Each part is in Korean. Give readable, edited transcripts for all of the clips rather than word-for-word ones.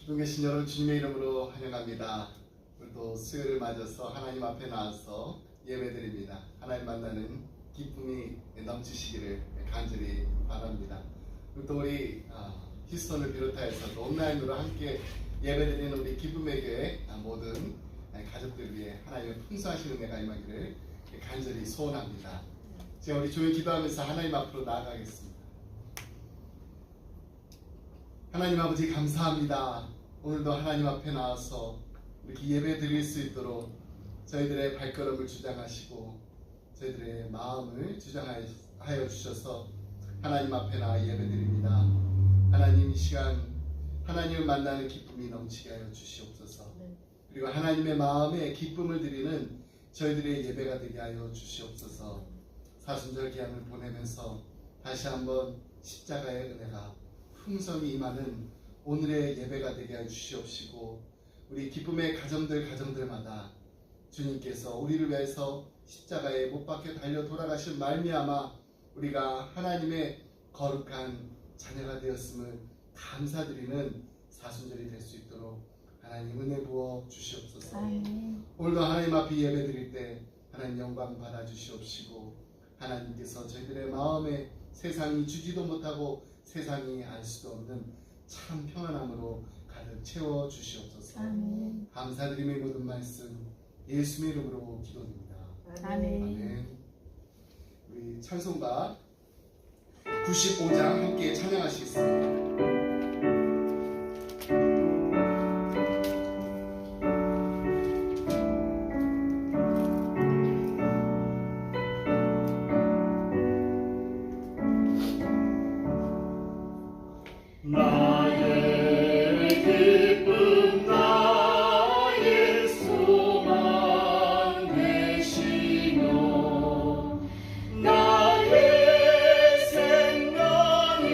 기쁨 계신 여러분 주님의 이름으로 환영합니다. 오늘도 수요일을 맞아서 하나님 앞에 나와서 예배드립니다. 하나님 만나는 기쁨이 넘치시기를 간절히 바랍니다. 또 우리 휴스턴을 비롯하여서 온라인으로 함께 예배드리는 우리 기쁨의 교회 모든 가족들 위해 하나님의 풍성하신 은혜가 임하기를 간절히 소원합니다. 제가 우리 조용히 기도하면서 하나님 앞으로 나아가겠습니다. 하나님 아버지 감사합니다. 오늘도 하나님 앞에 나와서 이렇게 예배 드릴 수 있도록 저희들의 발걸음을 주장하시고 저희들의 마음을 주장하여 주셔서 하나님 앞에 나와 예배 드립니다. 하나님 이 시간 하나님을 만나는 기쁨이 넘치게 하여 주시옵소서. 그리고 하나님의 마음에 기쁨을 드리는 저희들의 예배가 되게 하여 주시옵소서. 사순절 기한을 보내면서 다시 한번 십자가의 은혜가 풍성히 임하는 오늘의 예배가 되게 하여 주시옵시고 우리 기쁨의 가정들마다 주님께서 우리를 위해서 십자가에 못 박혀 달려 돌아가신 말미암아 우리가 하나님의 거룩한 자녀가 되었음을 감사드리는 사순절이 될 수 있도록 하나님 은혜 부어 주시옵소서. 오늘도 하나님 앞에 예배 드릴 때 하나님 영광 받아 주시옵시고 하나님께서 저희들의 마음에 세상이 주지도 못하고 세상이 알 수도 없는 참 평안함으로 가득 채워 주시옵소서. 감사드리며 모든 말씀 예수의 이름으로 기도드립니다. 아멘. 우리 찬송가 95장 함께 찬양하시겠습니다. 나의 생명이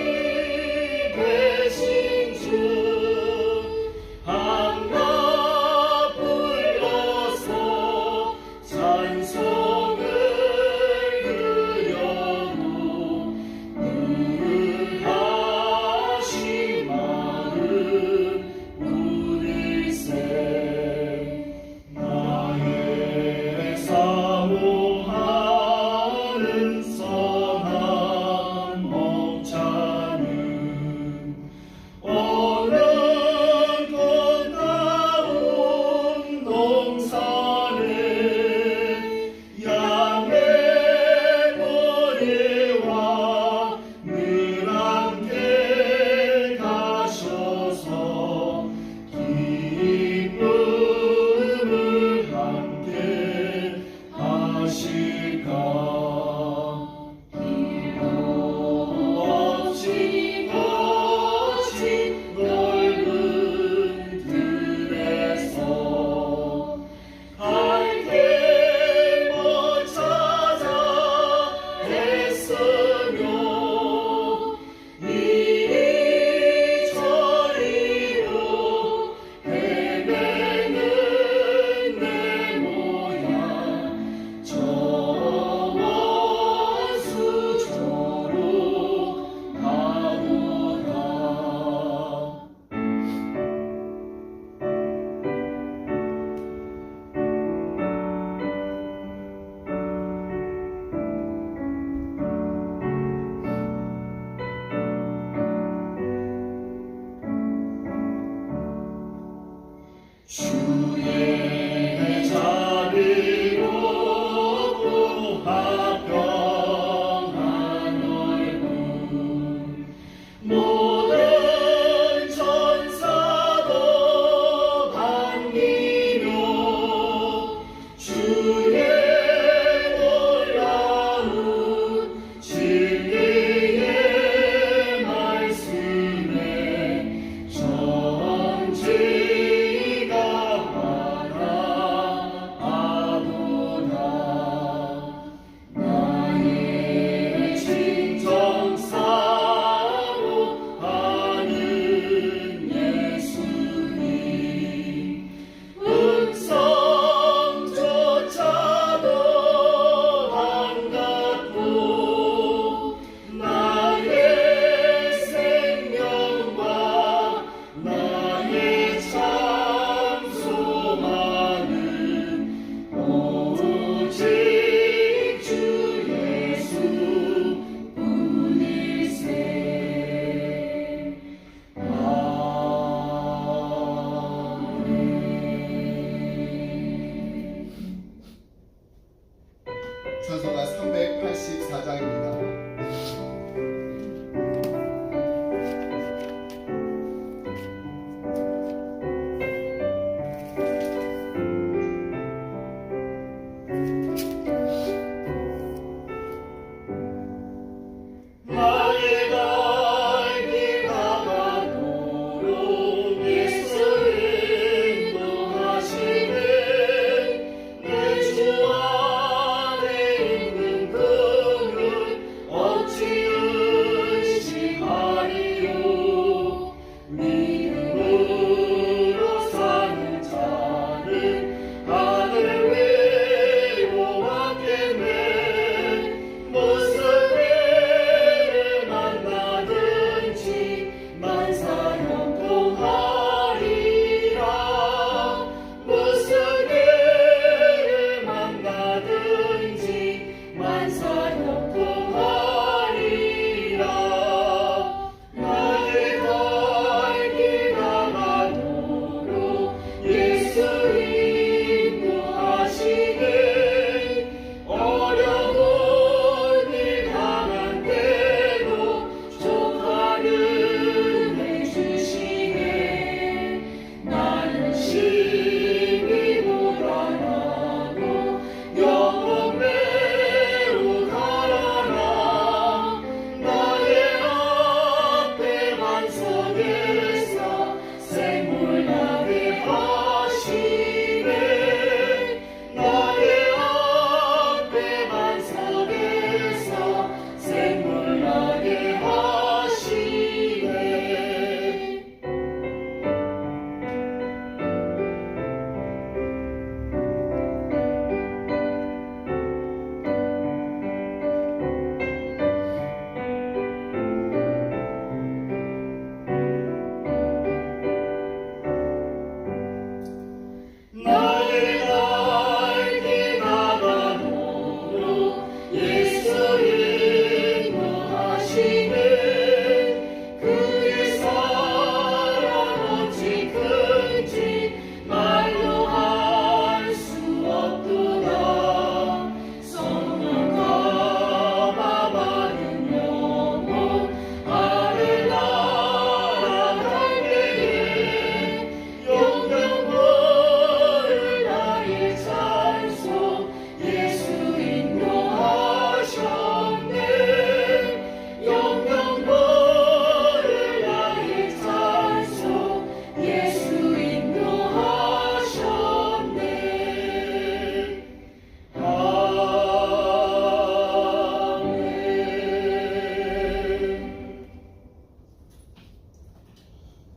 찬송가 384장입니다.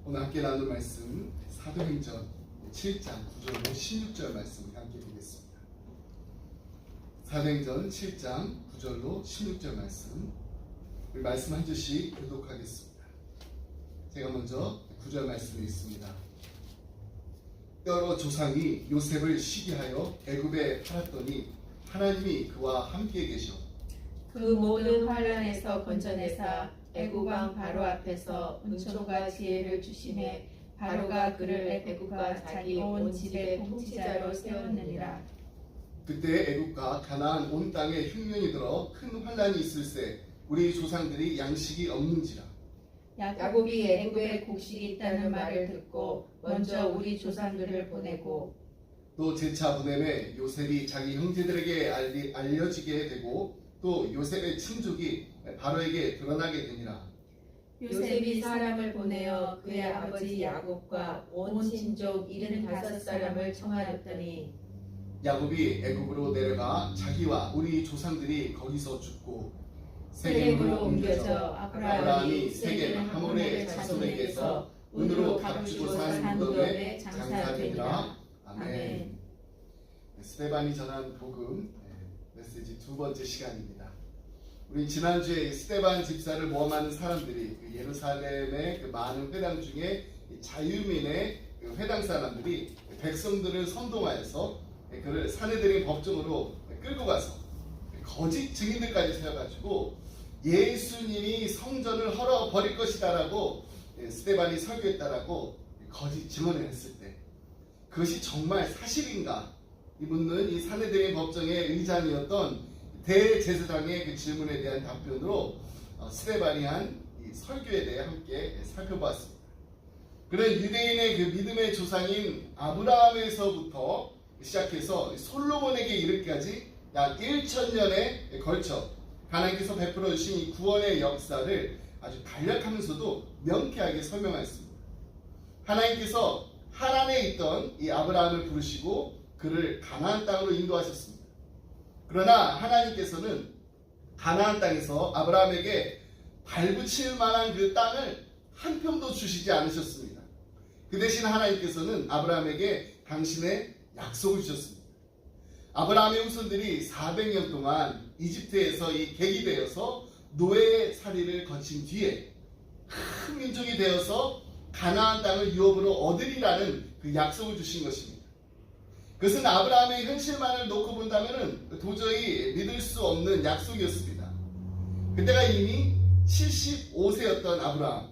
오늘 함께 나눌 말씀 사도행전 7장 9절로 16절 말씀 함께 보겠습니다. 사도행전 7장 9절로 16절 말씀, 우리 말씀 한 줄씩 교독하겠습니다. 제가 먼저 9절 말씀이 있습니다. 여러 조상이 요셉을 시기하여 애굽에 팔았더니 하나님이 그와 함께 계셔 그 모든 환란에서 건져내사 애굽 왕 바로 앞에서 은총과 지혜를 주시매 바로가 그를 애굽과 자기 온 집의 통치자로 세웠느니라. 그때 애굽과 가나안 온 땅에 흉년이 들어 큰 환란이 있을세 우리 조상들이 양식이 없는지라. 야곱이 애굽에 곡식이 있다는 말을 듣고 먼저 우리 조상들을 보내고 또 제차 보냄에 요셉이 자기 형제들에게 알려지게 되고 또 요셉의 친족이 바로에게 드러나게 되니라. 요셉이 사람을 보내어 그의 아버지 야곱과 온 친족 75사람을 청하였더니 야곱이 애굽으로 내려가 자기와 우리 조상들이 거기서 죽고 세겜으로 옮겨져 아브라함이 세겜 하몰의 자손에게서 은으로 값주고 산 무덤에 장사되니라. 아멘. 스데반이 전한 복음 메시지 두 번째 시간입니다. 우리 지난주에 스데반 집사를 모함하는 사람들이 예루살렘의 그 많은 회당 중에 자유민의 그 회당 사람들이 백성들을 선동하여서 그를 사내들인 법정으로 끌고 가서 거짓 증인들까지 세워가지고 예수님이 성전을 헐어버릴 것이다라고 스데반이 설교했다라고 거짓 증언을 했을 때 그것이 정말 사실인가 이 묻는 이 사내들인 법정의 의장이었던 대제사장의 그 질문에 대한 답변으로 스데바니안 이 설교에 대해 함께 살펴보았습니다. 그는 유대인의 그 믿음의 조상인 아브라함에서부터 시작해서 솔로몬에게 이르기까지 약 1000년에 걸쳐 하나님께서 베풀어 주신 이 구원의 역사를 아주 간략하면서도 명쾌하게 설명하였습니다. 하나님께서 하란에 있던 이 아브라함을 부르시고 그를 가나안 땅으로 인도하셨습니다. 그러나 하나님께서는 가나안 땅에서 아브라함에게 발붙일 만한 그 땅을 한 평도 주시지 않으셨습니다. 그 대신 하나님께서는 아브라함에게 당신의 약속을 주셨습니다. 아브라함의 후손들이 400년 동안 이집트에서 이 객이 되어서 노예의 살이를 거친 뒤에 큰 민족이 되어서 가나안 땅을 유업으로 얻으리라는 그 약속을 주신 것입니다. 그것은 아브라함의 현실만을 놓고 본다면 도저히 믿을 수 없는 약속이었습니다. 그때가 이미 75세였던 아브라함.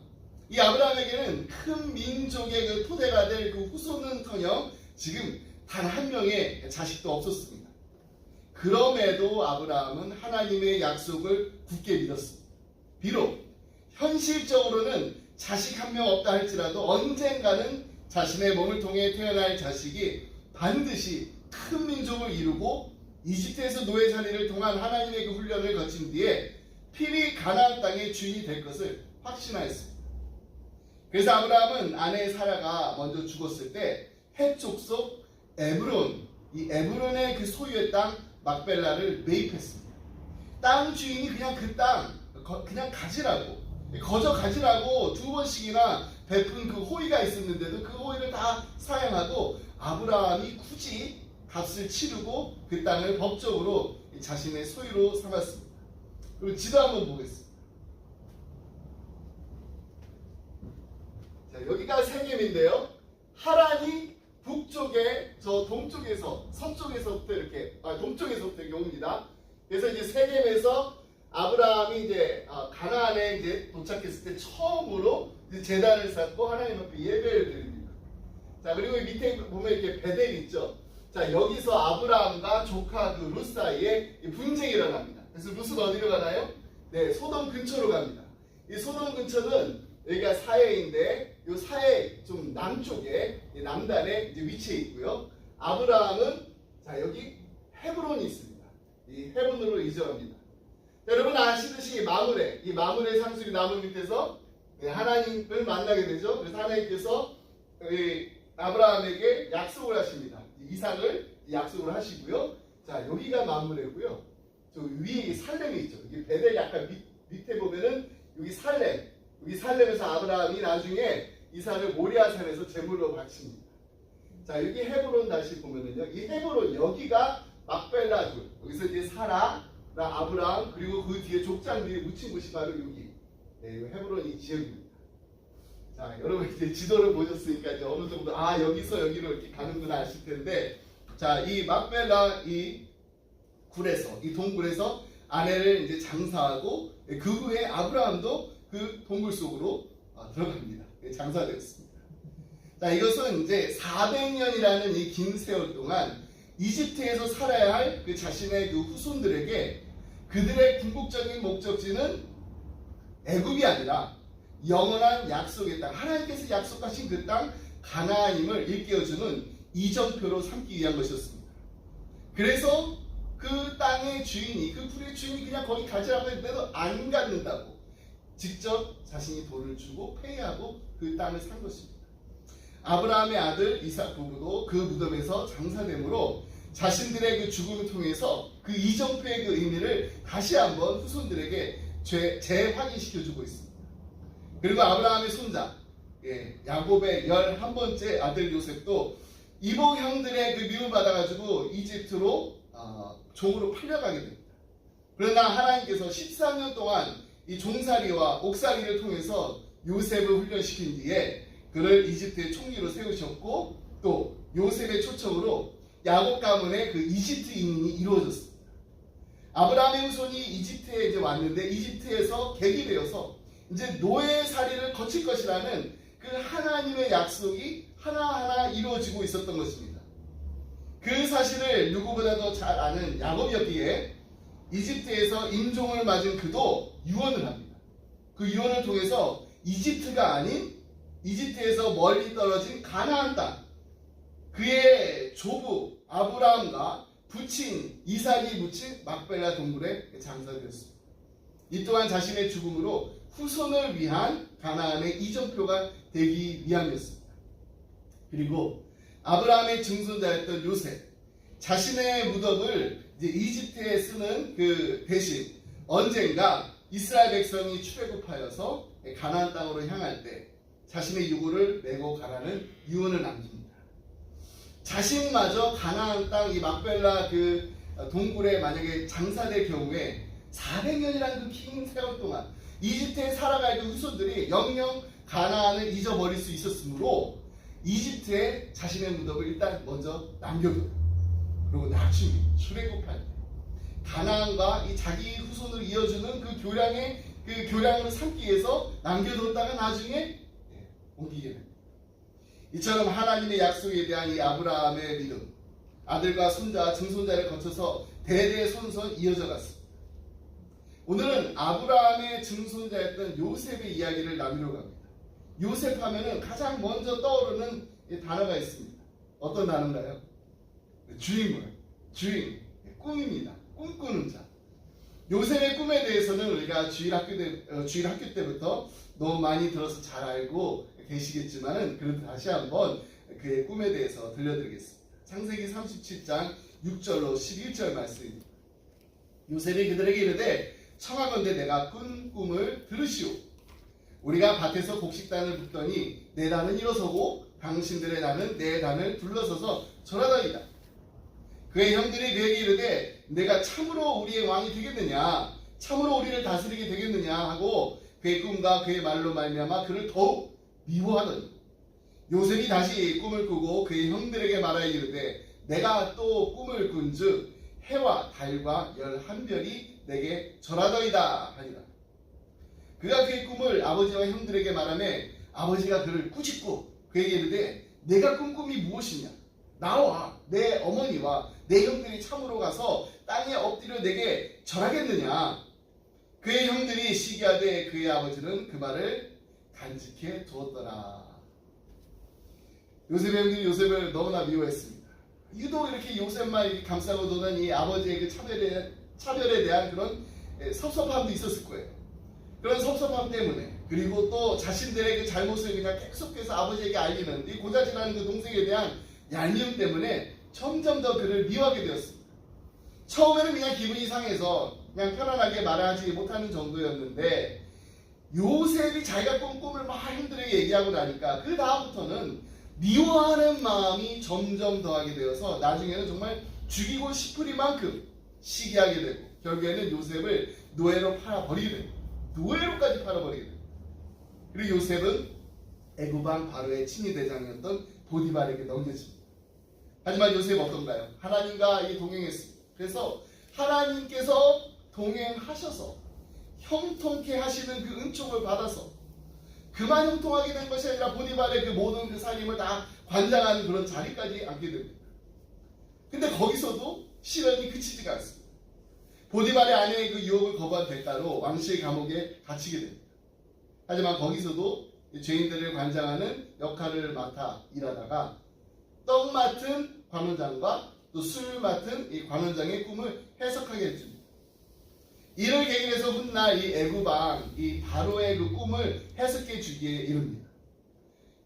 이 아브라함에게는 큰 민족의 그 토대가 될 그 후손은커녕 지금 단 한 명의 자식도 없었습니다. 그럼에도 아브라함은 하나님의 약속을 굳게 믿었습니다. 비록 현실적으로는 자식 한 명 없다 할지라도 언젠가는 자신의 몸을 통해 태어날 자식이 반드시 큰 민족을 이루고 이집트에서 노예살이를 통한 하나님의 그 훈련을 거친 뒤에 필히 가나안 땅의 주인이 될 것을 확신하였습니다. 그래서 아브라함은 아내 사라가 먼저 죽었을 때 헷 족속 에브론, 이 에브론의 그 소유의 땅 막벨라를 매입했습니다. 땅 주인이 그냥 그 땅 그냥 가지라고, 거저 가지라고 2번씩이나 베푼 그 호의가 있었는데도 그 호의를 다 사양하고 아브라함이 굳이 값을 치르고 그 땅을 법적으로 자신의 소유로 삼았습니다. 그리고 지도 한번 보겠습니다. 자, 여기가 세겜인데요. 하란이 북쪽에 저 동쪽에서 서쪽에서부터 이렇게 동쪽에서부터 이렇게 옵니다. 그래서 이제 세겜에서 아브라함이 이제 가나안에 이제 도착했을 때 처음으로 이제 제단을 쌓고 하나님 앞에 예배를 드립니다. 자, 그리고 밑에 보면 이렇게 베델 있죠. 자, 여기서 아브라함과 조카 그 룻 사이에 분쟁이 일어납니다. 그래서 룻은 어디로 가나요? 네, 소돔 근처로 갑니다. 이 소돔 근처는 여기가 사해인데 이 사해 좀 남쪽에 남단에 이제 위치해 있고요. 아브라함은 자 여기 헤브론이 있습니다. 이 헤브론으로 이적합니다. 여러분 아시듯이 이 마므레 상수리 나무 밑에서 하나님을 만나게 되죠. 그래서 하나님께서 아브라함에게 약속을 하십니다. 이삭을 약속을 하시고요. 자 여기가 마므레고요. 저 위에 살렘이 있죠. 여기 베델 약간 밑에 보면은 여기 살렘에서 아브라함이 나중에 이삭을 모리아산에서 제물로 바칩니다. 자 여기 헤브론 다시 보면은요. 이 헤브론 여기가 막벨라 굴. 여기서 이제 사라, 아브라함 그리고 그 뒤에 족장들이 묻힌 곳이 바로 여기. 네, 헤브론 이 지역입니다. 자 여러분 이제 지도를 보셨으니까 이제 어느 정도 여기서 여기로 이렇게 가는구나 아실 텐데 자 이 막벨라 이 굴에서 이 동굴에서 아내를 이제 장사하고 그 후에 아브라함도 그 동굴 속으로 들어갑니다. 장사되었습니다. 자, 이것은 이제 400년이라는 이 긴 세월 동안 이집트에서 살아야 할 그 자신의 그 후손들에게 그들의 궁극적인 목적지는 애굽이 아니라 영원한 약속의 땅, 하나님께서 약속하신 그 땅 가나안임을 일깨워주는 이정표로 삼기 위한 것이었습니다. 그래서 그 땅의 주인이, 그 풀의 주인이 그냥 거기 가지라고 했는데도 안 갖는다고 직접 자신이 돈을 주고 페이하고 그 땅을 산 것입니다. 아브라함의 아들 이삭 부부도 그 무덤에서 장사됨으로 자신들의 그 죽음을 통해서 그 이정표의 그 의미를 다시 한번 후손들에게 재확인시켜주고 있습니다. 그리고 아브라함의 손자 야곱의 11번째 아들 요셉도 이복 형들의 그 미움을 받아가지고 이집트로 종으로 팔려가게 됩니다. 그러나 하나님께서 14년 동안 이 종살이와 옥살이를 통해서 요셉을 훈련시킨 뒤에 그를 이집트의 총리로 세우셨고 또 요셉의 초청으로 야곱 가문의 그 이집트 이민이 이루어졌습니다. 아브라함의 후손이 이집트에 이제 왔는데 이집트에서 객이 되어서 이제 노예살이를 거칠 것이라는 그 하나님의 약속이 하나하나 이루어지고 있었던 것입니다. 그 사실을 누구보다도 잘 아는 야곱이었기에 이집트에서 임종을 맞은 그도 유언을 합니다. 그 유언을 통해서 이집트가 아닌 이집트에서 멀리 떨어진 가나안 땅, 그의 조부 아브라함과 부친 이삭이 묻힌 막벨라 동굴에 장사되었습니다. 이 또한 자신의 죽음으로 후손을 위한 가나안의 이정표가 되기 위함이었습니다. 그리고 아브라함의 증손자였던 요셉, 자신의 무덤을 이제 이집트에 쓰는 그 대신 언젠가 이스라엘 백성이 출애굽하여서 가나안 땅으로 향할 때 자신의 유고를 메고 가라는 유언을 남깁니다. 자신마저 가나안 땅 이 막벨라 그 동굴에 만약에 장사될 경우에 400년이라는 그 긴 세월 동안 이집트에 살아갈 그 후손들이 영영 가나안을 잊어버릴 수 있었으므로 이집트에 자신의 무덤을 일단 먼저 남겨둬요. 그리고 나중에 출애굽할 때 가나안과 이 자기 후손을 이어주는 그 교량으로 삼기 위해서 남겨뒀다가 나중에 옮기게 됩니다. 이처럼 하나님의 약속에 대한 이 아브라함의 믿음, 아들과 손자, 증손자를 거쳐서 대대손손 이어져 갔습니다. 오늘은 아브라함의 증손자였던 요셉의 이야기를 나누려고 합니다. 요셉 하면은 가장 먼저 떠오르는 단어가 있습니다. 어떤 단어인가요? 주인공, 주인, 꿈입니다. 꿈꾸는 자. 요셉의 꿈에 대해서는 우리가 주일 학교 때부터 너무 많이 들어서 잘 알고 계시겠지만은 그래도 다시 한번 그의 꿈에 대해서 들려드리겠습니다. 창세기 37장 6절로 11절 말씀입니다. 요셉이 그들에게 이르되 청하건대 내가 꾼 꿈을 들으시오. 우리가 밭에서 곡식단을 붓더니 내 단은 일어서고 당신들의 단은 내 단을 둘러서서 절하더이다. 그의 형들이 그에게 이르되 내가 참으로 우리의 왕이 되겠느냐, 참으로 우리를 다스리게 되겠느냐 하고 그의 꿈과 그의 말로 말미암아 그를 더욱 미워하더니 요셉이 다시 꿈을 꾸고 그의 형들에게 말하여 이르되 내가 또 꿈을 꾼즉 해와 달과 11별이 내게 절하더이다 하니라. 그가 그의 꿈을 아버지와 형들에게 말하매 아버지가 그를 꾸짖고 그에게 이르되 내가 꾼 꿈이 무엇이냐, 나와 내 어머니와 내 형들이 참으로 가서 땅에 엎드려 내게 절하겠느냐. 그의 형들이 시기하되 그의 아버지는 그 말을 간직해 두었더라. 요셉의 형들이 요셉을 너무나 미워했습니다. 유독 이렇게 요셉만 이렇게 감싸고 도는 이 아버지의 그 차별에 대한 그런 섭섭함도 있었을 거예요. 그런 섭섭함 때문에, 그리고 또 자신들의 그 잘못을 그냥 계속해서 아버지에게 알리는 이 고자질하는 그 동생에 대한 얄미움 때문에 점점 더 그를 미워하게 되었습니다. 처음에는 그냥 기분이 상해서 그냥 편안하게 말하지 못하는 정도였는데 요셉이 자기가 꾼 꿈을 막 형들에게 얘기하고 나니까 그 다음부터는 미워하는 마음이 점점 더하게 되어서 나중에는 정말 죽이고 싶으리만큼 시기하게 되고 결국에는 요셉을 노예로 팔아버리게 됩니다. 노예로까지 팔아버리게 됩니다. 그리고 요셉은 애굽왕 바로의 친위대장이었던 보디발에게 넘겨집니다. 하지만 요셉은 어떤가요? 하나님과 동행했습니다. 그래서 하나님께서 동행하셔서 형통케 하시는 그 은총을 받아서 그만 형통하게 된 것이 아니라 보디발의 그 모든 그 살림을 다 관장하는 그런 자리까지 앉게 됩니다. 근데 거기서도 시련이 그치지가 않습니다. 보디발의 아내의 그 유혹을 거부한 대가로 왕실의 감옥에 갇히게 됩니다. 하지만 거기서도 죄인들을 관장하는 역할을 맡아 일하다가 떡 맡은 관원장과 또 술 맡은 이 관원장의 꿈을 해석하게 해줍니다. 이를 계기로 해서 훗날 이 애굽왕 이 바로의 그 꿈을 해석해 주기에 이릅니다.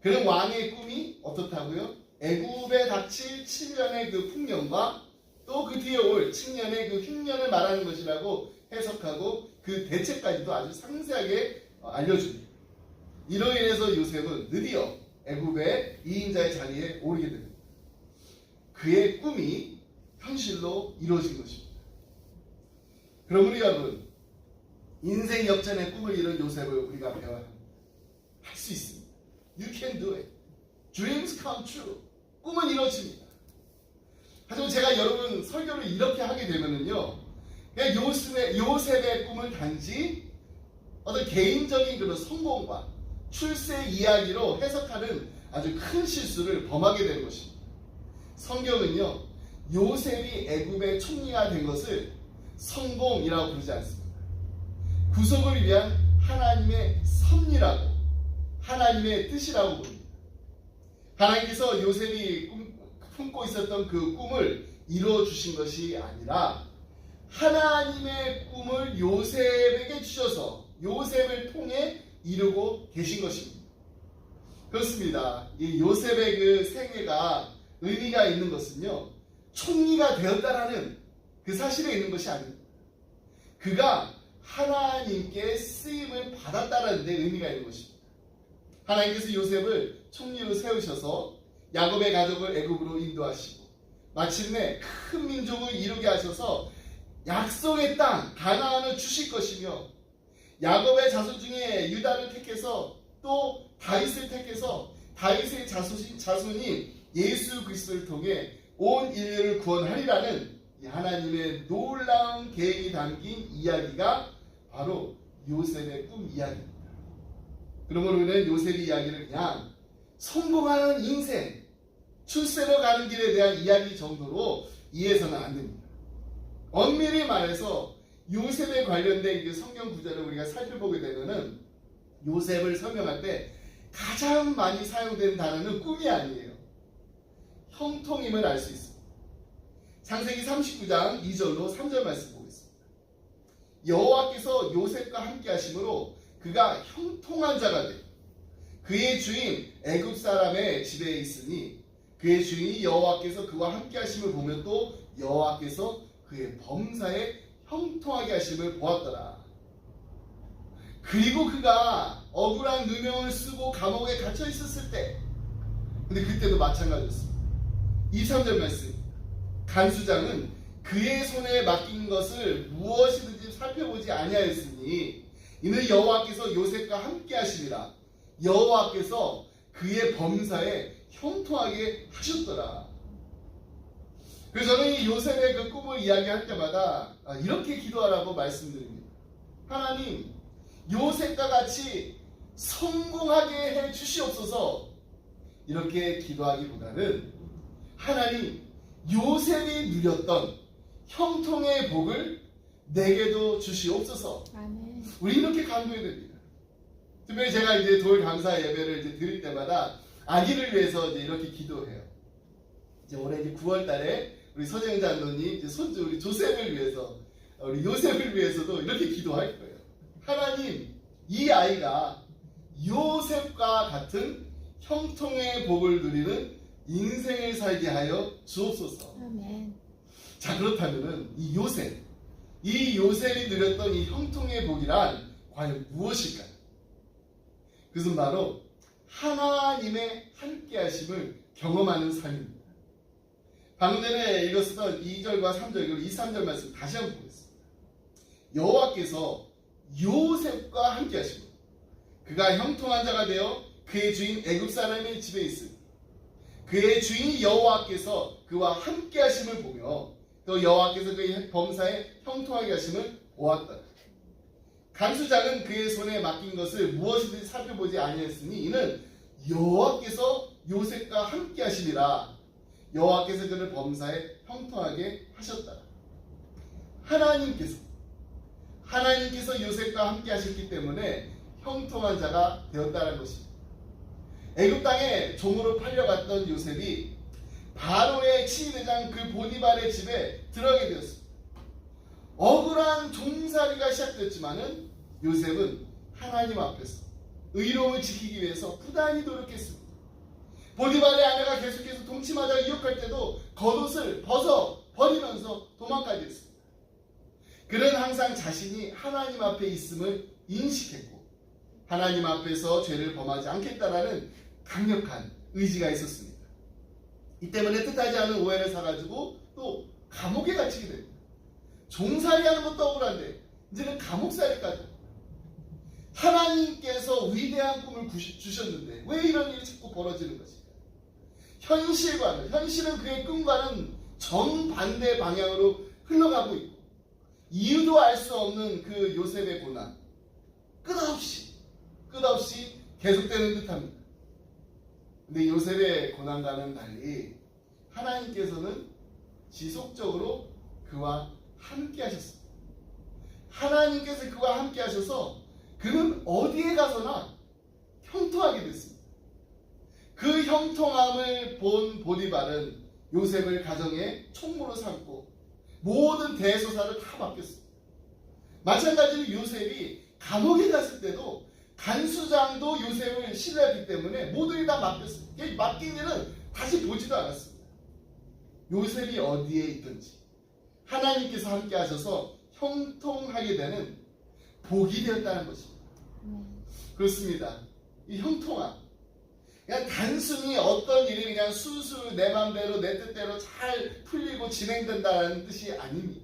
그런 왕의 꿈이 어떻다고요? 애굽에 닥칠 7년의 그 풍년과 또 그 뒤에 올 7년의 그 흉년을 말하는 것이라고 해석하고 그 대책까지도 아주 상세하게 알려줍니다. 이로 인해서 요셉은 드디어 애굽의 2인자의 자리에 오르게 됩니다. 그의 꿈이 현실로 이루어진 것입니다. 그러므로 여러분, 인생 역전의 꿈을 이룬 요셉을 우리가 배워야 합니다. 할 수 있습니다. You can do it. Dreams come true. 꿈은 이루어집니다. 하지만 제가 여러분 설교를 이렇게 하게 되면은요, 그냥 요셉의 꿈을 단지 어떤 개인적인 그런 성공과 출세 이야기로 해석하는 아주 큰 실수를 범하게 되는 것입니다. 성경은요, 요셉이 애굽의 총리가 된 것을 성공이라고 부르지 않습니다. 구속을 위한 하나님의 섭리라고, 하나님의 뜻이라고 부릅니다. 하나님께서 요셉이 품고 있었던 그 꿈을 이루어 주신 것이 아니라 하나님의 꿈을 요셉에게 주셔서 요셉을 통해 이루고 계신 것입니다. 그렇습니다. 이 요셉의 그 생애가 의미가 있는 것은요, 총리가 되었다라는 그 사실에 있는 것이 아닙니다. 그가 하나님께 쓰임을 받았다라는 데 의미가 있는 것입니다. 하나님께서 요셉을 총리로 세우셔서 야곱의 가족을 애굽으로 인도하시고 마침내 큰 민족을 이루게 하셔서 약속의 땅 가나안을 주실 것이며 야곱의 자손 중에 유다를 택해서 또 다윗을 택해서 다윗의 자손인 예수 그리스도를 통해 온 인류를 구원하리라는 이 하나님의 놀라운 계획이 담긴 이야기가 바로 요셉의 꿈 이야기입니다. 그러므로 우리는 요셉의 이야기를 그냥 성공하는 인생, 출세로 가는 길에 대한 이야기 정도로 이해해서는 안 됩니다. 엄밀히 말해서 요셉에 관련된 그 성경 구절을 우리가 살펴보게 되면은 요셉을 설명할 때 가장 많이 사용되는 단어는 꿈이 아니에요. 형통임을 알 수 있습니다. 창세기 39장 2절로 3절 말씀 보겠습니다. 여호와께서 요셉과 함께 하심으로 그가 형통한 자가 되고 그의 주인 애굽 사람의 집에 있으니 그의 주인이 여호와께서 그와 함께 하심을 보면 또 여호와께서 그의 범사에 형통하게 하심을 보았더라. 그리고 그가 억울한 누명을 쓰고 감옥에 갇혀 있었을 때, 근데 그때도 마찬가지였습니다. 23절 말씀, 간수장은 그의 손에 맡긴 것을 무엇이든지 살펴보지 아니하였으니 이는 여호와께서 요셉과 함께 하시니라. 여호와께서 그의 범사에 형통하게 하셨더라. 그래서 저는 이 요셉의 그 꿈을 이야기할 때마다 이렇게 기도하라고 말씀드립니다. 하나님, 요셉과 같이 성공하게 해 주시옵소서. 이렇게 기도하기보다는 하나님, 요셉이 누렸던 형통의 복을 내게도 주시옵소서. 아멘. 우리 이렇게 간구해야 됩니다. 특별히 제가 이제 돌 감사 예배를 이제 드릴 때마다 아기를 위해서 이제 이렇게 기도해요. 이제 올해 이제 9월 달에 우리 서정 장로님 이제 손주 우리 조셉을 위해서, 우리 요셉을 위해서도 이렇게 기도할 거예요. 하나님, 이 아이가 요셉과 같은 형통의 복을 누리는 인생을 살게 하여 주옵소서. 아멘. 자, 그렇다면은 이 요셉이 누렸던 이 형통의 복이란 과연 무엇일까요? 그것은 바로 하나님의 함께하심을 경험하는 삶입니다. 방금 전에 읽었었던 2절과 3절 그리고 2, 3절 말씀 다시 한번 보겠습니다. 여호와께서 요셉과 함께하시고 그가 형통한 자가 되어 그의 주인 애굽 사람의 집에 있으니 그의 주인 여호와께서 그와 함께하심을 보며 또 여호와께서 그의 범사에 형통하게 하심을 보았다. 간수장은 그의 손에 맡긴 것을 무엇이든지 살펴보지 아니했으니 이는 여호와께서 요셉과 함께하심이라. 여호와께서 그를 범사에 형통하게 하셨다. 하나님께서 요셉과 함께 하셨기 때문에 형통한 자가 되었다는 것입니다. 애굽 땅에 종으로 팔려갔던 요셉이 바로의 치위대장 그 보디발의 집에 들어가게 되었습니다. 억울한 종살이가 시작됐지만은 요셉은 하나님 앞에서 의로움을 지키기 위해서 부단히 노력했습니다. 보디발의 아내가 계속해서 동침하자 유혹할 때도 겉옷을 벗어 버리면서 도망가게 했습니다. 그는 항상 자신이 하나님 앞에 있음을 인식했고 하나님 앞에서 죄를 범하지 않겠다라는 강력한 의지가 있었습니다. 이 때문에 뜻하지 않은 오해를 사가지고 또 감옥에 갇히게 됩니다. 종살이하는 것도 억울한데 이제는 감옥살이까지. 하나님께서 위대한 꿈을 주셨는데 왜 이런 일이 자꾸 벌어지는 것일까? 현실은 그의 꿈과는 정반대 방향으로 흘러가고 있고 이유도 알 수 없는 그 요셉의 고난 끝없이 계속되는 듯합니다. 근데 요셉의 고난과는 달리 하나님께서는 지속적으로 그와 함께 하셨습니다. 하나님께서 그와 함께 하셔서 그는 어디에 가서나 형통하게 됐습니다. 그 형통함을 본 보디발은 요셉을 가정의 총무로 삼고 모든 대소사를 다 맡겼습니다. 마찬가지로 요셉이 감옥에 갔을 때도 간수장도 요셉을 신뢰했기 때문에 모두를 다 맡겼습니다. 맡긴 일은 다시 보지도 않았습니다. 요셉이 어디에 있든지 하나님께서 함께 하셔서 형통하게 되는 복이 되었다는 것입니다. 그렇습니다. 이 형통함, 그냥 단순히 어떤 일이 그냥 술술 내 맘대로 내 뜻대로 잘 풀리고 진행된다는 뜻이 아닙니다.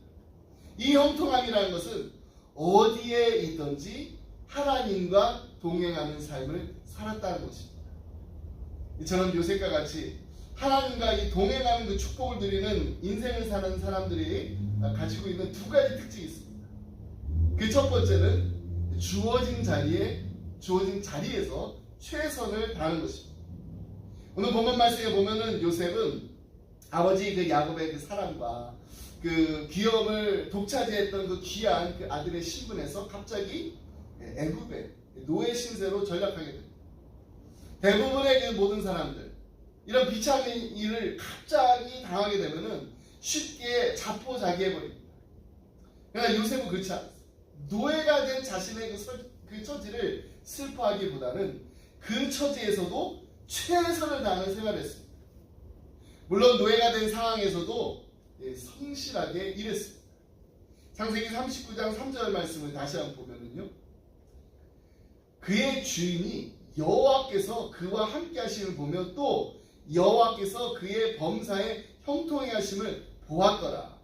이 형통함이라는 것은 어디에 있든지 하나님과 동행하는 삶을 살았다는 것입니다. 이처럼 요셉과 같이 하나님과 이 동행하는 그 축복을 누리는 인생을 사는 사람들이 가지고 있는 두 가지 특징이 있습니다. 그 첫 번째는 주어진 자리에서 최선을 다하는 것입니다. 오늘 본문 말씀에 보면은 요셉은 아버지 그 야곱의 그 사랑과 그 귀염을 독차지했던 그 귀한 그 아들의 신분에서 갑자기 애굽의 노예 신세로 전락하게 됩니다. 대부분의 그 모든 사람들 이런 비참한 일을 갑자기 당하게 되면은 쉽게 자포자기해버립니다. 그러나 요셉은 그렇지 않았어요. 노예가 된 자신의 그 처지를 슬퍼하기보다는 그 처지에서도 최선을 다하는 생활을 했습니다. 물론 노예가 된 상황에서도 성실하게 일했습니다. 창세기 39장 3절 말씀을 다시 한번 보면은요, 그의 주인이 여호와께서 그와 함께 하심을 보며 또 여호와께서 그의 범사에 형통하게 하심을 보았더라.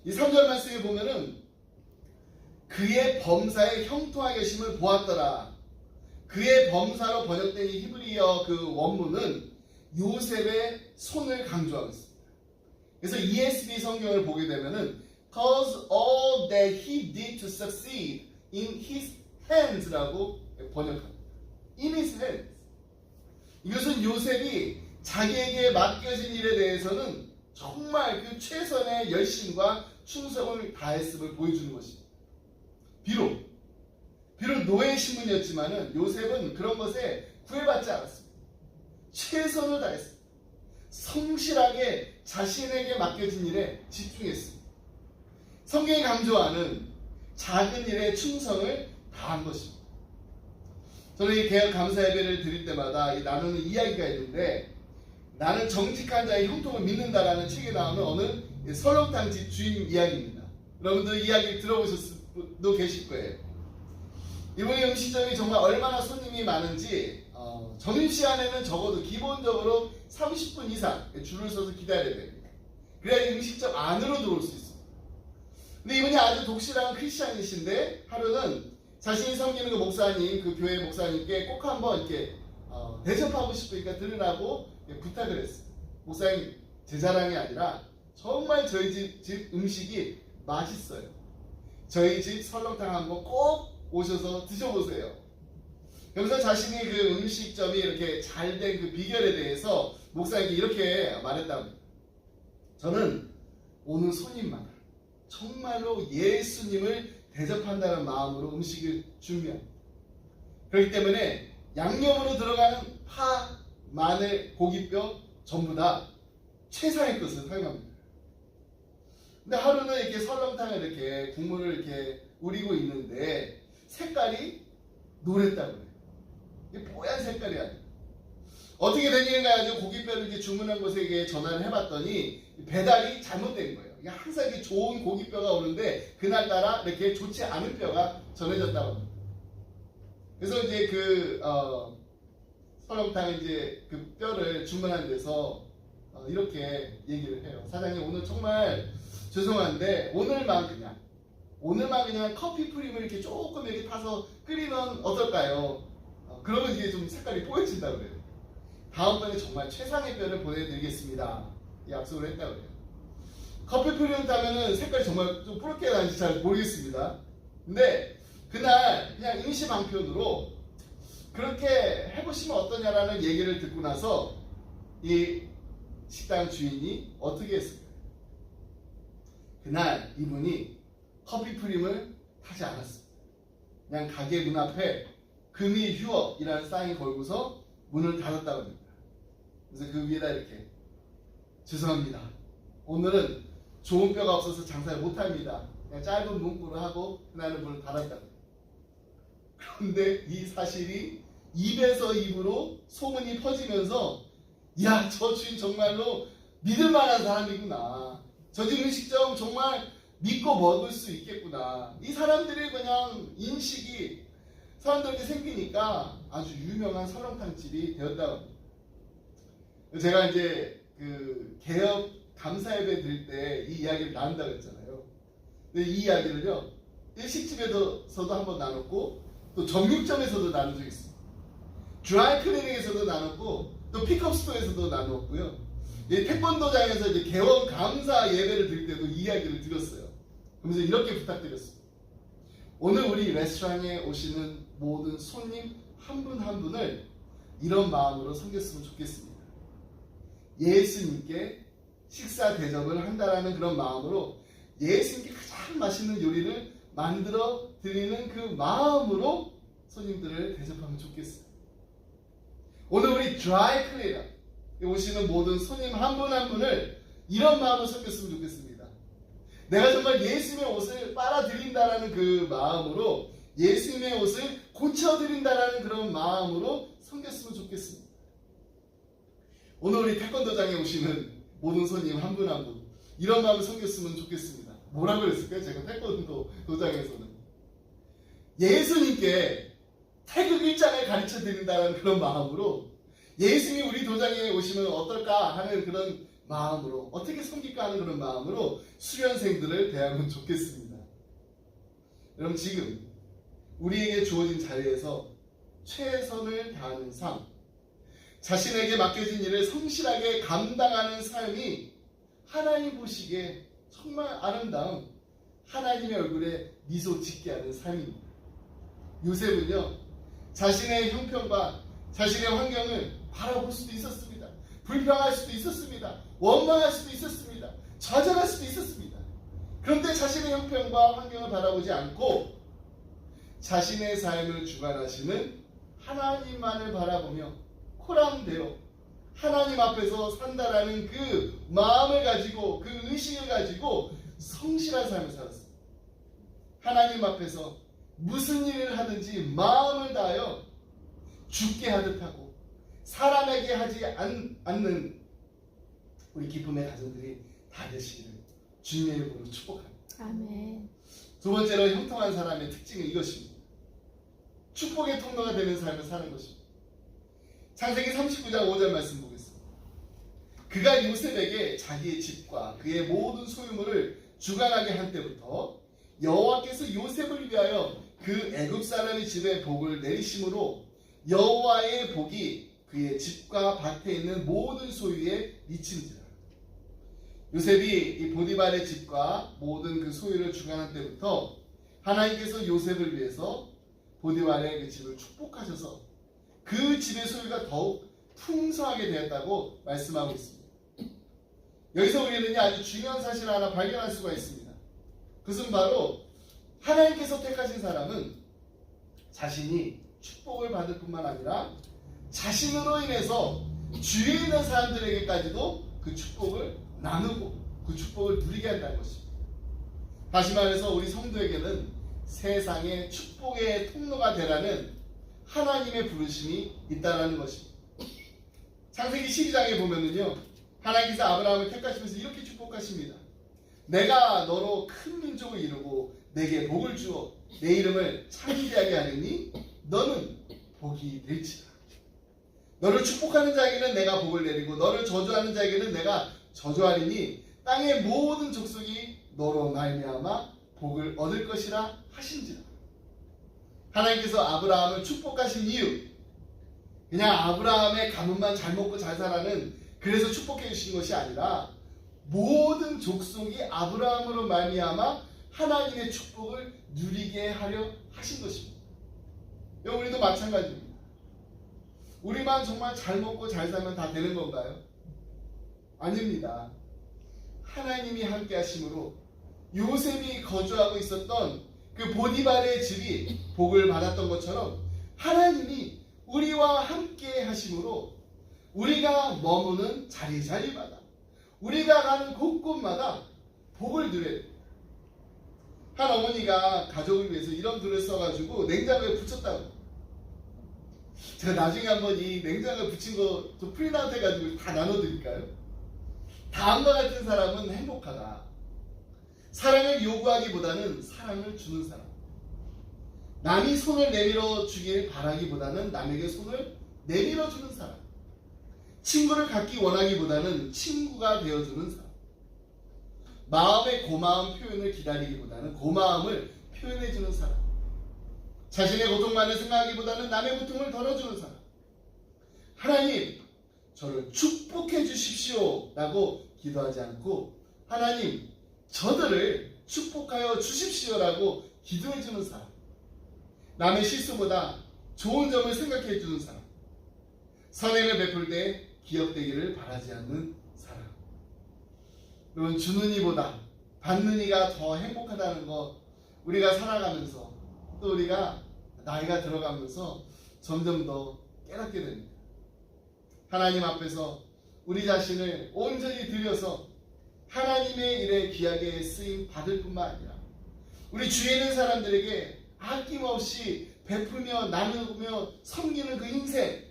이 3절 말씀에 보면은 그의 범사에 형통하게 하심을 보았더라. 그의 범사로 번역된 이 히브리어 그 원문은 요셉의 손을 강조하고 있습니다. 그래서 ESV 성경을 보게 되면은 cause all that he did to succeed in his hands라고 번역합니다. In his hands. 이것은 요셉이 자기에게 맡겨진 일에 대해서는 정말 그 최선의 열심과 충성을 다했음을 보여주는 것입니다. 비록 노예 신분이었지만은 요셉은 그런 것에 구애받지 않았습니다. 최선을 다했습니다. 성실하게 자신에게 맡겨진 일에 집중했습니다. 성경이 강조하는 작은 일에 충성을 다한 것입니다. 저는 이 개혁 감사 예배를 드릴 때마다 나누는 이야기가 있는데, 나는 정직한 자의 형통을 믿는다라는 책에 나오는 어느 설렁탕 집 주인 이야기입니다. 여러분들 이야기 들어보셨을 분도 계실 거예요. 이번에 음식점이 정말 얼마나 손님이 많은지 점심시간에는 적어도 기본적으로 30분 이상 줄을 서서 기다려야 됩니다. 그래야 음식점 안으로 들어올 수 있습니다. 근데 이분이 아주 독실한 크리스찬이신데 하루는 자신이 섬기는 그 목사님, 그 교회 목사님께 꼭 한번 이렇게 대접하고 싶으니까 들으라고 부탁을 했어요. 목사님, 제 자랑이 아니라 정말 저희 집 음식이 맛있어요. 저희 집 설렁탕 한번 꼭 오셔서 드셔보세요. 그래서 자신이 그 음식점이 이렇게 잘 된 그 비결에 대해서 목사님께 이렇게 말했답니다. 저는 오늘 손님마다 정말로 예수님을 대접한다는 마음으로 음식을 준비합니다. 그렇기 때문에 양념으로 들어가는 파, 마늘, 고기뼈 전부 다 최상의 것을 사용합니다. 근데 하루는 이렇게 설렁탕을 이렇게 국물을 이렇게 우리고 있는데 색깔이 노랬다고 해요. 이게 뽀얀 색깔이 아니에요. 어떻게 된 일인가 해서 고기뼈를 이렇게 주문한 곳에 전화를 해봤더니 배달이 잘못된 거예요. 항상 이렇게 좋은 고기뼈가 오는데 그날따라 이렇게 좋지 않은 뼈가 전해졌다고 합니다. 그래서 이제 그 설렁탕 이제 그 뼈를 주문한 데서 이렇게 얘기를 해요. 사장님, 오늘 정말 죄송한데 오늘만 그냥 커피 프림을 이렇게 조금 이렇게 타서 끓이면 어떨까요? 그러면 이게 좀 색깔이 뽀얘진다고 그래요. 다음번에 정말 최상의 뼈를 보내드리겠습니다. 약속을 했다고 그래요. 커피 프림을 타면은 색깔이 정말 좀 붉게 나는지 잘 모르겠습니다. 근데 그날 그냥 임시방편으로 그렇게 해보시면 어떠냐라는 얘기를 듣고 나서 이 식당 주인이 어떻게 했을까요? 그날 이분이 커피 프림을 하지 않았습니다. 그냥 가게 문 앞에 금이 휴업이라는 사인 걸고서 문을 닫았다고 합니다. 그래서 그 위에다 이렇게 죄송합니다. 오늘은 좋은 뼈가 없어서 장사를 못합니다. 그냥 짧은 문구를 하고 그날은 문을 닫았다고 합니다. 그런데 이 사실이 입에서 입으로 소문이 퍼지면서 야, 저 주인 정말로 믿을 만한 사람이구나. 저 집 음식점 정말 믿고 먹을 수 있겠구나. 이 사람들의 그냥 인식이 사람들에게 생기니까 아주 유명한 설렁탕집이 되었다고 합니다. 제가 이제 그 개업 감사 예배 드릴 때 이 이야기를 나눈다고 했잖아요. 근데 이 이야기를요, 일식집에서도 한번 나눴고 또 정육점에서도 나눈 적이 있습니다. 드라이클리닝에서도 나눴고 또 픽업스토어에서도 나누었고요. 태권도장에서 이제 개원 감사 예배를 드릴 때도 이 이야기를 드렸어요. 그러면서 이렇게 부탁드렸습니다. 오늘 우리 레스토랑에 오시는 모든 손님 한 분 한 분을 이런 마음으로 섬겼으면 좋겠습니다. 예수님께 식사 대접을 한다라는 그런 마음으로 예수님께 가장 맛있는 요리를 만들어 드리는 그 마음으로 손님들을 대접하면 좋겠어요. 오늘 우리 드라이 클리너 오시는 모든 손님 한 분 한 분을 이런 마음으로 섬겼으면 좋겠습니다. 내가 정말 예수님의 옷을 빨아들인다라는 그 마음으로 예수님의 옷을 고쳐드린다라는 그런 마음으로 섬겼으면 좋겠습니다. 오늘 우리 태권도장에 오시는 모든 손님 한 분 한 분 이런 마음을 섬겼으면 좋겠습니다. 뭐라고 그랬을까요? 제가 태권도 도장에서는 예수님께 태극 일장을 가르쳐 드린다는 그런 마음으로 예수님이 우리 도장에 오시면 어떨까 하는 그런 마음으로 어떻게 섬길까 하는 그런 마음으로 수련생들을 대하면 좋겠습니다. 여러분, 지금 우리에게 주어진 자리에서 최선을 다하는 삶, 자신에게 맡겨진 일을 성실하게 감당하는 삶이 하나님 보시기에 정말 아름다운 하나님의 얼굴에 미소 짓게 하는 삶입니다. 요셉은요, 자신의 형편과 자신의 환경을 바라볼 수도 있었습니다. 불평할 수도 있었습니다. 원망할 수도 있었습니다. 좌절할 수도 있었습니다. 그런데 자신의 형편과 환경을 바라보지 않고 자신의 삶을 주관하시는 하나님만을 바라보며 코랑대로 하나님 앞에서 산다라는 그 마음을 가지고 그 의식을 가지고 성실한 삶을 살았습니다. 하나님 앞에서 무슨 일을 하든지 마음을 다하여 죽게 하듯 하고 사람에게 하지 않는 우리 기쁨의 가정들이 다 되시기를 주님의 이름으로 축복합니다. 아멘. 두 번째로 형통한 사람의 특징은 이것입니다. 축복의 통로가 되는 삶을 사는 것입니다. 창세기 39장 5절 말씀 보겠습니다. 그가 요셉에게 자기의 집과 그의 모든 소유물을 주관하게 한 때부터 여호와께서 요셉을 위하여 그 애굽 사람의 집에 복을 내리심으로 여호와의 복이 그의 집과 밭에 있는 모든 소유에 미친지라. 요셉이 이 보디발의 집과 모든 그 소유를 주관한 때부터 하나님께서 요셉을 위해서 보디발의 그 집을 축복하셔서 그 집의 소유가 더욱 풍성하게 되었다고 말씀하고 있습니다. 여기서 우리는 아주 중요한 사실을 하나 발견할 수가 있습니다. 그것은 바로 하나님께서 택하신 사람은 자신이 축복을 받을 뿐만 아니라 자신으로 인해서 주위에 있는 사람들에게까지도 그 축복을 나누고 그 축복을 누리게 한다는 것입니다. 다시 말해서 우리 성도에게는 세상의 축복의 통로가 되라는 하나님의 부르심이 있다는 것입니다. 창세기 12장에 보면은요, 하나님께서 아브라함을 택하시면서 이렇게 축복하십니다. 내가 너로 큰 민족을 이루고 내게 복을 주어 내 이름을 창대하게 하리니 너는 복이 될지라. 너를 축복하는 자에게는 내가 복을 내리고 너를 저주하는 자에게는 내가 저주하리니 땅의 모든 족속이 너로 말미암아 복을 얻을 것이라 하신지라. 하나님께서 아브라함을 축복하신 이유, 그냥 아브라함의 가문만 잘 먹고 잘 살아는 그래서 축복해 주신 것이 아니라 모든 족속이 아브라함으로 말미암아 하나님의 축복을 누리게 하려 하신 것입니다. 우리도 마찬가지입니다. 우리만 정말 잘 먹고 잘 살면 다 되는 건가요? 아닙니다. 하나님이 함께 하심으로 요셉이 거주하고 있었던 그 보디발의 집이 복을 받았던 것처럼 하나님이 우리와 함께 하심으로 우리가 머무는 자리자리마다 우리가 가는 곳곳마다 복을 누려야 돼요. 한 어머니가 가족을 위해서 이런 글을 써가지고 냉장고에 붙였다고. 제가 나중에 한번 이 냉장고에 붙인 거 좀 프린트아웃 해가지고 다 나눠드릴까요? 다음과 같은 사람은 행복하다. 사랑을 요구하기보다는 사랑을 주는 사람. 남이 손을 내밀어 주길 바라기보다는 남에게 손을 내밀어 주는 사람. 친구를 갖기 원하기보다는 친구가 되어주는 사람. 마음의 고마운 표현을 기다리기보다는 고마움을 표현해주는 사람. 자신의 고통만을 생각하기보다는 남의 고통을 덜어주는 사람. 하나님, 저를 축복해 주십시오 라고 기도하지 않고 하나님, 저들을 축복하여 주십시오라고 기도해주는 사람. 남의 실수보다 좋은 점을 생각해 주는 사람. 선행을 베풀 때 기억되기를 바라지 않는 사람. 여러분, 주는 이보다 받는 이가 더 행복하다는 거 우리가 살아가면서 또 우리가 나이가 들어가면서 점점 더 깨닫게 됩니다. 하나님 앞에서 우리 자신을 온전히 드려서 하나님의 일에 귀하게 쓰임 받을 뿐만 아니라 우리 주위에 있는 사람들에게 아낌없이 베풀며 나누며 섬기는 그 인생,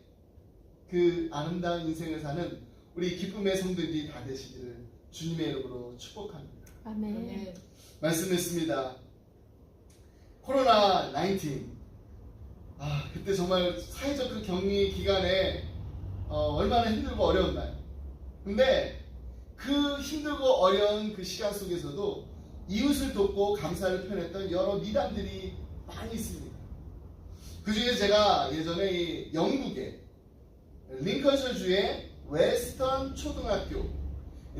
그 아름다운 인생을 사는 우리 기쁨의 성도들이 다 되시기를 주님의 이름으로 축복합니다. 아멘. 말씀했습니다. 코로나 19. 그때 정말 사회적 그 격리 기간에 얼마나 힘들고 어려웠나요? 근데 그 힘들고 어려운 그 시간 속에서도 이웃을 돕고 감사를 표현했던 여러 미담들이 많이 있습니다. 그 중에 제가 예전에 이 영국의 링컨셔주의 웨스턴 초등학교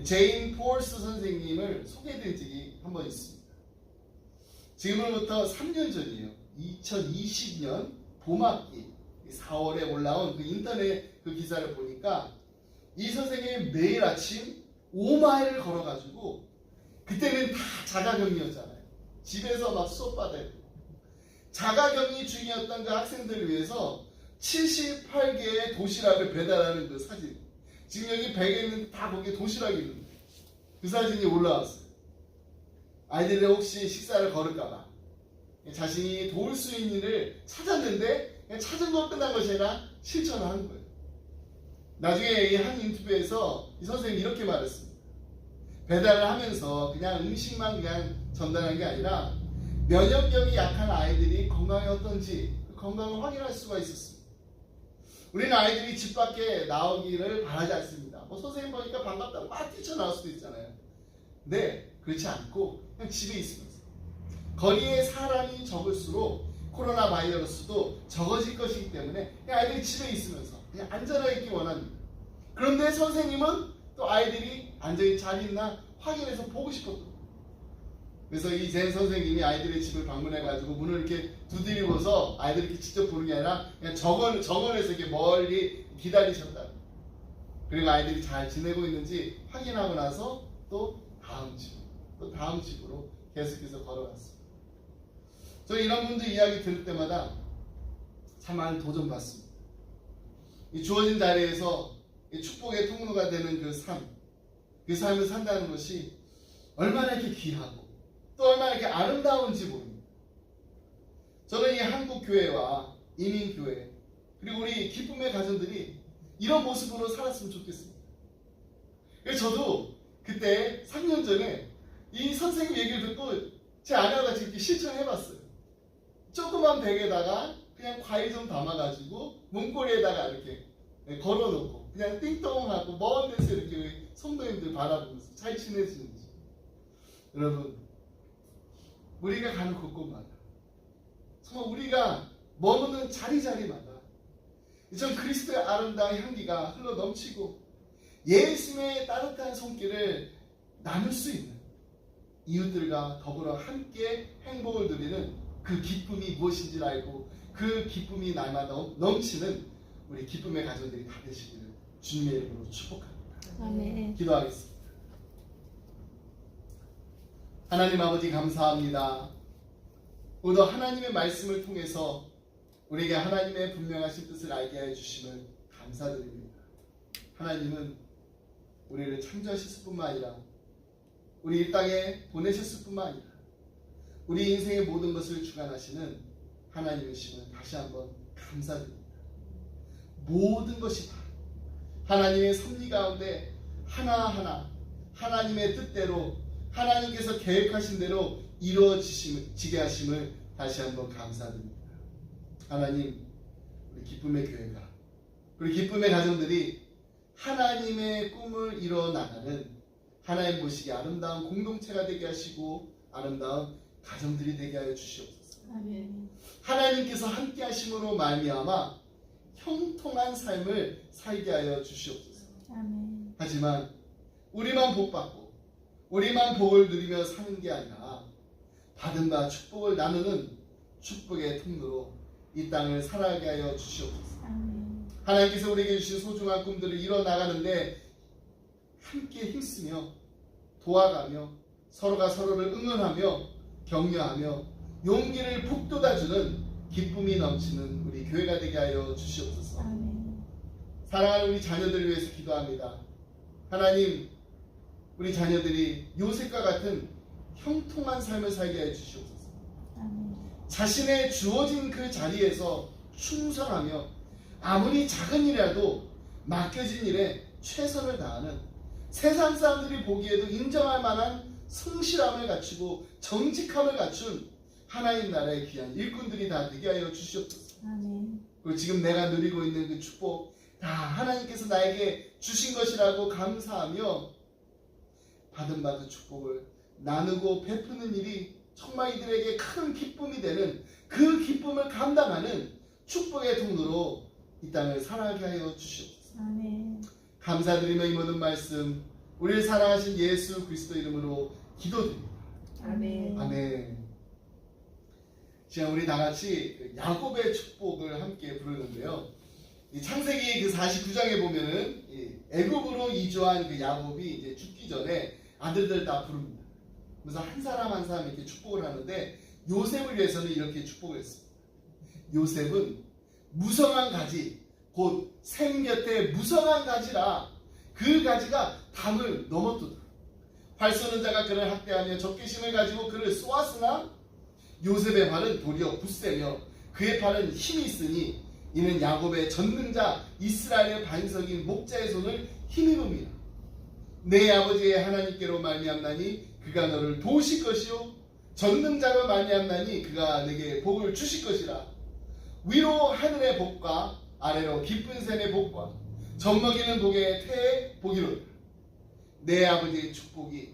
제인 폴스 선생님을 소개해드린 적이 한 번 있습니다. 지금으로부터 3년 전이에요. 2020년 봄학기 4월에 올라온 그 인터넷 그 기사를 보니까 이 선생님이 매일 아침 5마일을 걸어가지고, 그때는 다 자가격리였잖아요. 집에서 막 수업 받아야 되고, 자가격리 중이었던 그 학생들을 위해서 78개의 도시락을 배달하는 그 사진. 지금 여기 벽에 있는 다 거기에 도시락이 있는데 그 사진이 올라왔어요. 아이들이 혹시 식사를 거를까봐 자신이 도울 수 있는 일을 찾았는데 그냥 찾은 거 끝난 것이 아니라 실천을 한 거예요. 나중에 이 한 인터뷰에서 이 선생님이 이렇게 말했습니다. 배달을 하면서 그냥 음식만 그냥 전달한 게 아니라 면역력이 약한 아이들이 건강이 어떤지 그 건강을 확인할 수가 있었습니다. 우리는 아이들이 집 밖에 나오기를 바라지 않습니다. 뭐 선생님 보니까 반갑다고 막 뛰쳐나올 수도 있잖아요. 근데 그렇지 않고 그냥 집에 있으면서, 거리에 사람이 적을수록 코로나 바이러스도 적어질 것이기 때문에 그냥 아이들이 집에 있으면서 그냥 안전하게 있기 원합니다. 그런데 선생님은 또 아이들이 안전히 잘 있나 확인해서 보고 싶었던 거예요. 그래서 이 젠 선생님이 아이들의 집을 방문해가지고 문을 이렇게 두드리고서 아이들이 이렇게 직접 보는 게 아니라 그냥 정원에서 이렇게 멀리 기다리셨다. 그리고 아이들이 잘 지내고 있는지 확인하고 나서 또 다음 집으로 계속해서 걸어갔습니다. 저는 이런 분들 이야기 들을 때마다 참 많이 도전받습니다. 이 주어진 자리에서 이 축복의 통로가 되는 그 삶을 산다는 것이 얼마나 이렇게 귀하고 또 얼마나 이렇게 아름다운지 모릅니다. 저는 이 한국교회와 이민교회 그리고 우리 기쁨의 가정들이 이런 모습으로 살았으면 좋겠습니다. 그래서 저도 그때 3년 전에 이 선생님 얘기를 듣고 제 아내와 같이 이렇게 실천해봤어요. 조그만 백에다가 그냥 과일 좀 담아가지고 문고리에다가 이렇게 걸어놓고 그냥 띵동하고 먼 데서 이렇게 성도님들 바라보면서 잘 지내시는지. 여러분, 우리가 가는 곳곳마다 정말 우리가 머무는 자리자리마다 전 그리스도의 아름다운 향기가 흘러 넘치고 예수님의 따뜻한 손길을 나눌 수 있는 이웃들과 더불어 함께 행복을 누리는 그 기쁨이 무엇인지를 알고 그 기쁨이 날마다 넘치는 우리 기쁨의 가정들이 다 되시기를 주님의 이름으로 축복합니다. 아멘. 기도하겠습니다. 하나님 아버지 감사합니다. 오늘 하나님의 말씀을 통해서 우리에게 하나님의 분명하신 뜻을 알게 해 주심을 감사드립니다. 하나님은 우리를 창조하셨을 뿐만 아니라 우리 이 땅에 보내셨을 뿐만 아니라 우리 인생의 모든 것을 주관하시는 하나님이심을 다시 한번 감사드립니다. 모든 것이 다 하나님의 섭리 가운데 하나하나 하나님의 뜻대로 하나님께서 계획하신 대로 이루어지게 하심을 다시 한번 감사드립니다. 하나님, 우리 기쁨의 교회가, 우리 기쁨의 가정들이 하나님의 꿈을 이뤄나가는 하나님 보시기에 아름다운 공동체가 되게 하시고 아름다운 가정들이 되게 하여 주시옵소서. 아멘. 하나님께서 함께 하심으로 말미암아 형통한 삶을 살게 하여 주시옵소서. 아멘. 하지만 우리만 복받고 우리만 복을 누리며 사는 게 아니라 받은 바 축복을 나누는 축복의 통로로 이 땅을 살아가게 하여 주시옵소서. 아멘. 하나님께서 우리에게 주신 소중한 꿈들을 이뤄나가는데 함께 힘쓰며 도와가며 서로가 서로를 응원하며 격려하며 용기를 북돋아주는 기쁨이 넘치는 우리 교회가 되게 하여 주시옵소서. 아멘. 사랑하는 우리 자녀들을 위해서 기도합니다. 하나님, 우리 자녀들이 요셉과 같은 형통한 삶을 살게 해 주시옵소서. 아멘. 자신의 주어진 그 자리에서 충성하며 아무리 작은 일이라도 맡겨진 일에 최선을 다하는 세상 사람들이 보기에도 인정할 만한 성실함을 갖추고 정직함을 갖춘 하나님 나라의 귀한 일꾼들이 다 되게 하여 주시옵소서. 아멘. 그리고 지금 내가 누리고 있는 그 축복 다 하나님께서 나에게 주신 것이라고 감사하며 받은 바 그 축복을 나누고 베푸는 일이 정말 이들에게 큰 기쁨이 되는 그 기쁨을 감당하는 축복의 통로로 이 땅을 살아가게 하여 주시옵소서. 아멘. 감사드리며 이 모든 말씀 우리를 사랑하신 예수 그리스도 이름으로 기도드립니다. 아멘. 아멘. 지금 우리 다 같이 야곱의 축복을 함께 부르는데요. 이 창세기 그 49장에 보면은 애굽으로 이주한 그 야곱이 이제 죽기 전에 아들들 다 부릅니다. 그래서 한 사람 한 사람 이렇게 축복을 하는데 요셉을 위해서는 이렇게 축복을 했습니다. 요셉은 무성한 가지, 곧 샘 곁에 무성한 가지라 그 가지가 담을 넘어뜨더라. 활 쏘는 자가 그를 학대하며 적개심을 가지고 그를 쏘았으나 요셉의 발은 도리어 굳세며 그의 팔은 힘이 있으니 이는 야곱의 전능자 이스라엘의 반석인 목자의 손을 힘입음이라. 내 아버지의 하나님께로 말미암나니 그가 너를 도우실 것이요 전능자로 말미암나니 그가 내게 복을 주실 것이라. 위로 하늘의 복과 아래로 깊은 샘의 복과 젖먹이는 독의 태의 복이로다. 내 아버지의 축복이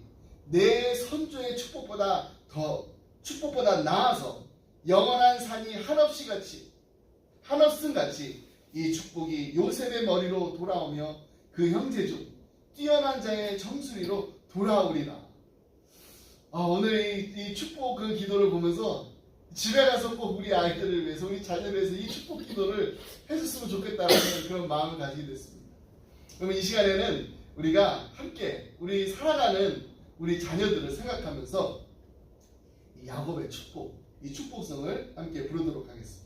내 선조의 축복보다 나아서 영원한 산이 한없음 같이 이 축복이 요셉의 머리로 돌아오며 그 형제 중 뛰어난 자의 정수리로 돌아오리라. 오늘 이 축복 그 기도를 보면서 집에 가서 꼭 우리 아이들을 위해서 우리 자녀를 위해서 이 축복 기도를 해줬으면 좋겠다는 그런 마음을 가지게 됐습니다. 그러면 이 시간에는 우리가 함께 우리 살아가는 우리 자녀들을 생각하면서 이 야곱의 축복, 이 축복성을 함께 부르도록 하겠습니다.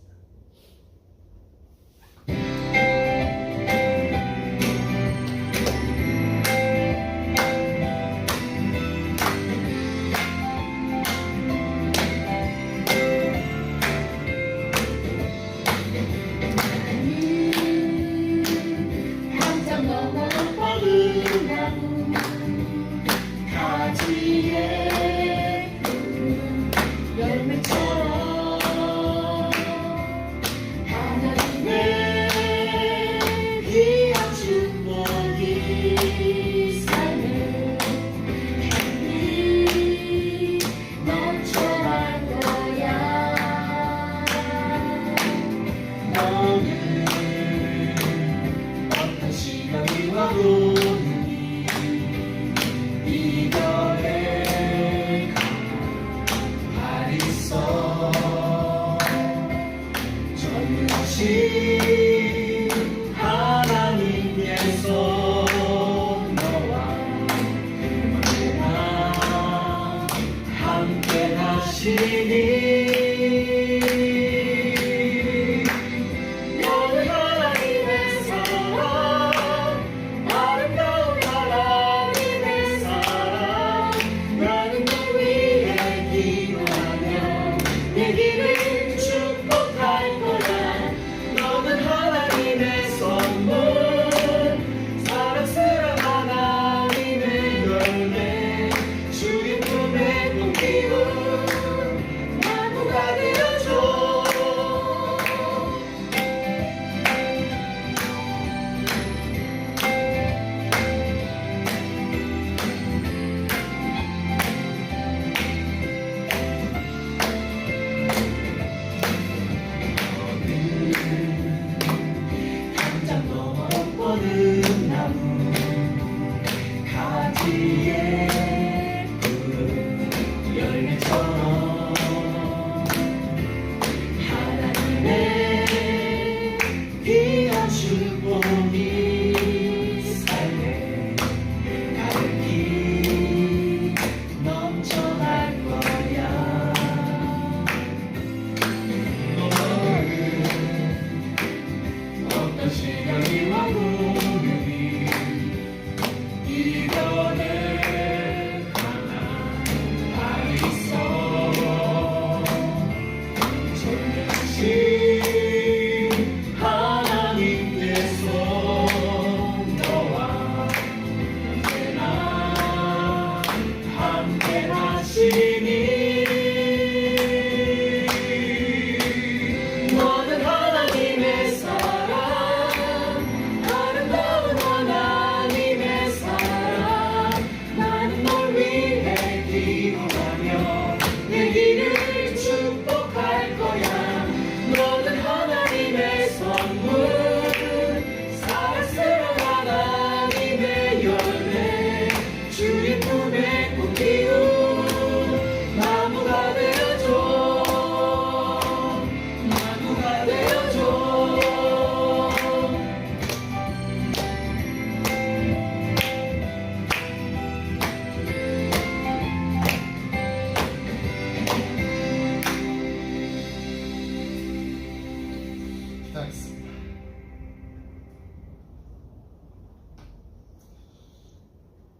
기도하겠습니다.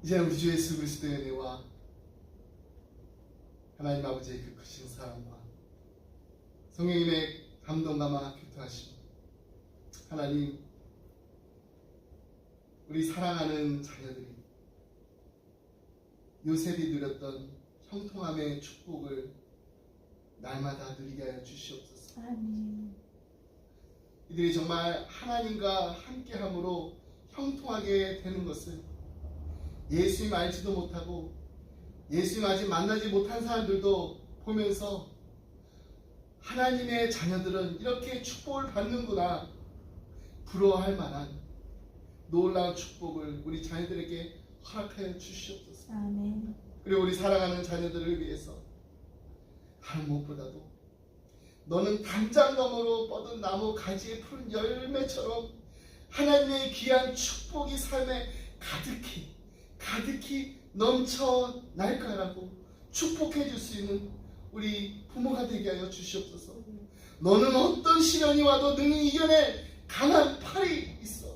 이제 우리 주 예수 그리스도의 은혜와 하나님 아버지의 그 크신 사랑과 성령님의 감동감화 교통하심, 하나님, 우리 사랑하는 자녀들이 요셉이 누렸던 형통함의 축복을 날마다 누리게 하여 주시옵소서. 아멘. 이들이 정말 하나님과 함께함으로 형통하게 되는 것을 예수님 알지도 못하고 예수님 아직 만나지 못한 사람들도 보면서 하나님의 자녀들은 이렇게 축복을 받는구나 부러워할 만한 놀라운 축복을 우리 자녀들에게 허락하여 주시옵소서. 아멘. 그리고 우리 사랑하는 자녀들을 위해서 다른 무엇보다도 너는 담장 너머로 뻗은 나무 가지에 푸른 열매처럼 하나님의 귀한 축복이 삶에 가득히 넘쳐 날 거라고 축복해 줄 수 있는 우리 부모가 되게 하여 주시옵소서. 너는 어떤 시련이 와도 능히 이겨낼 강한 팔이 있어.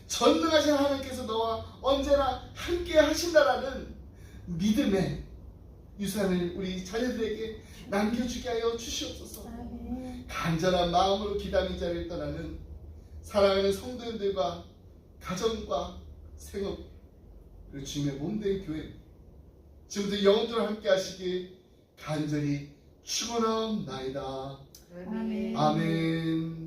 전능하신 하나님께서 너와 언제나 함께 하신다라는 믿음의 유산을 우리 자녀들에게 남겨주게 하여 주시옵소서. 아멘. 간절한 마음으로 기담 이 자리를 떠나는 사랑하는 성도님들과 가정과 생업 그리고 주님의 몸된 교회 지금부터 영원토록 함께 하시길 간절히 축원하옵나이다. 아멘. 아멘.